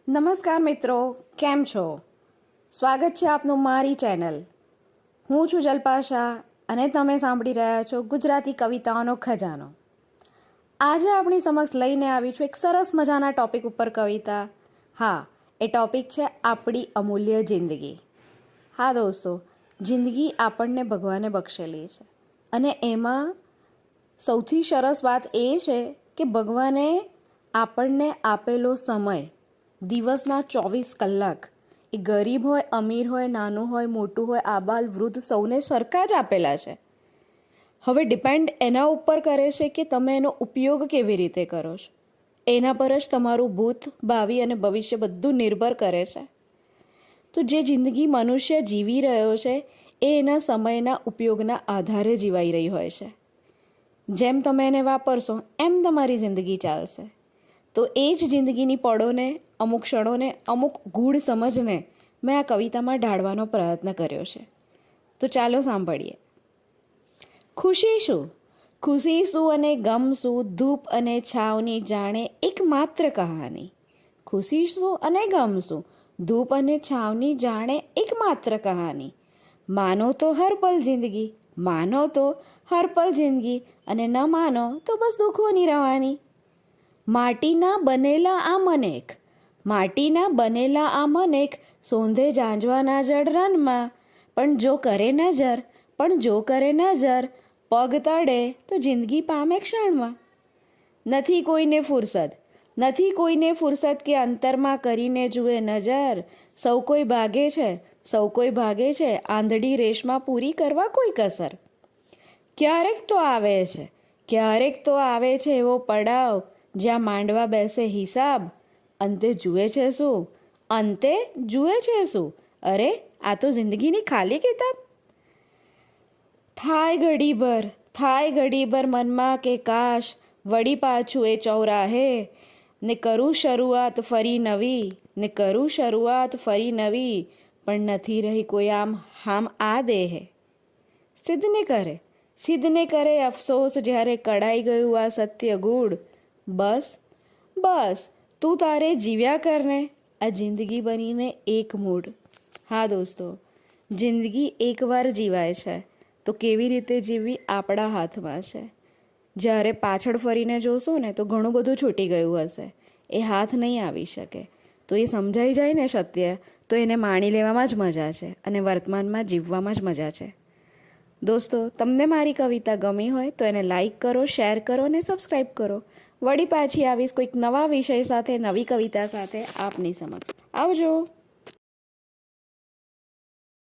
નમસ્કાર મિત્રો, કેમ છો? સ્વાગત છે આપનું મારી ચેનલ. હું છું જલ્પા શાહ અને તમે સાંભળી રહ્યા છો ગુજરાતી કવિતાઓનો ખજાનો. આજે આપણી સમક્ષ લઈને આવી છું એક સરસ મજાના ટોપિક ઉપર કવિતા. હા, એ ટોપિક છે આપણી અમૂલ્ય જિંદગી. હા દોસ્તો, જિંદગી આપણને ભગવાને બક્ષેલી છે અને એમાં સૌથી સરસ વાત એ છે કે ભગવાને આપણને આપેલો સમય, દિવસના 24 કલાક, એ ગરીબ હોય, અમીર હોય, નાનું હોય, મોટું હોય, આબાલ વૃદ્ધ સૌને સરખા જ આપેલા છે. હવે ડિપેન્ડ એના ઉપર કરે છે કે તમે એનો ઉપયોગ કેવી રીતે કરો છો. એના પર જ તમારું ભૂત, ભાવિ અને ભવિષ્ય બધું નિર્ભર કરે છે. તો જે જિંદગી મનુષ્ય જીવી રહ્યો છે એ એના સમયના ઉપયોગના આધારે જીવાઈ રહી હોય છે. જેમ તમે એને વાપરશો એમ તમારી જિંદગી ચાલશે. તો એ જ જિંદગીની પળોને, અમુક ક્ષણોને, અમુક ગૂઢ સમજને મેં આ કવિતામાં ઢાળવાનો પ્રયત્ન કર્યો છે. તો ચાલો સાંભળીએ. ખુશી શું? ખુશી શું અને ગમ શું? ધૂપ અને છાવની જાણે એકમાત્ર કહાની. ખુશી શું અને ગમ શું? ધૂપ અને છાવની જાણે એકમાત્ર કહાની. માનો તો હર પલ જિંદગી, માનો તો હર પલ જિંદગી, અને ન માનો તો બસ દુઃખોની રવાની. માટીના બનેલા આ મનેક, માટીના બનેલા આ મનેક, સોંધે જાંજવાના જળ રનમાં. પણ જો કરે નજર, પણ જો કરે નજર, પગ તળે તો જિંદગી પામે ક્ષણમાં. નથી કોઈને ફુરસદ, નથી કોઈને ફુરસદ કે અંતરમાં કરીને જુએ નજર. સૌ કોઈ ભાગે છે, સૌ કોઈ ભાગે છે, આંધળી રેશમાં પૂરી કરવા કોઈ કસર. ક્યારેક તો આવે છે, ક્યારેક તો આવે છે એવો પડાવ, જ્યાં માંડવા બેસે હિસાબ. અંતે જુએ છે શું? અંતે જુએ છે શું? અરે આ તો જિંદગીની ખાલી કિતાબ. થાય ઘડીભર, થાય ઘડીભર મનમાં કે કાશ વળી પાછું એ ચૌરાહે. ને કરું શરૂઆત ફરી નવી, ને કરું શરૂઆત ફરી નવી, પણ નથી રહી કોઈ હામ આ દેહે. સિદ્ધને કરે, સિદ્ધને કરે અફસોસ જ્યારે કડાઈ ગયું આ સત્ય ગૂઢ. બસ બસ તું તારે જીવ્યા કરને, આ જિંદગી બનીને એક મૂઢ. હા દોસ્તો, જિંદગી એકવાર જીવાય છે તો કેવી રીતે જીવવી આપણા હાથમાં છે. જ્યારે પાછળ ફરીને જોશો ને તો ઘણું બધું છૂટી ગયું હશે, એ હાથ નહીં આવી શકે. તો એ સમજાઈ જાય ને સત્ય, તો એને માણી લેવામાં જ મજા છે અને વર્તમાનમાં જીવવામાં જ મજા છે. દોસ્તો, તમને મારી કવિતા ગમી હોય તો એને લાઈક કરો, શેર કરો અને સબસ્ક્રાઈબ કરો. વળી પાછી આવીશ કોઈક નવા વિષય સાથે, નવી કવિતા સાથે આપની સમક્ષ. આવજો.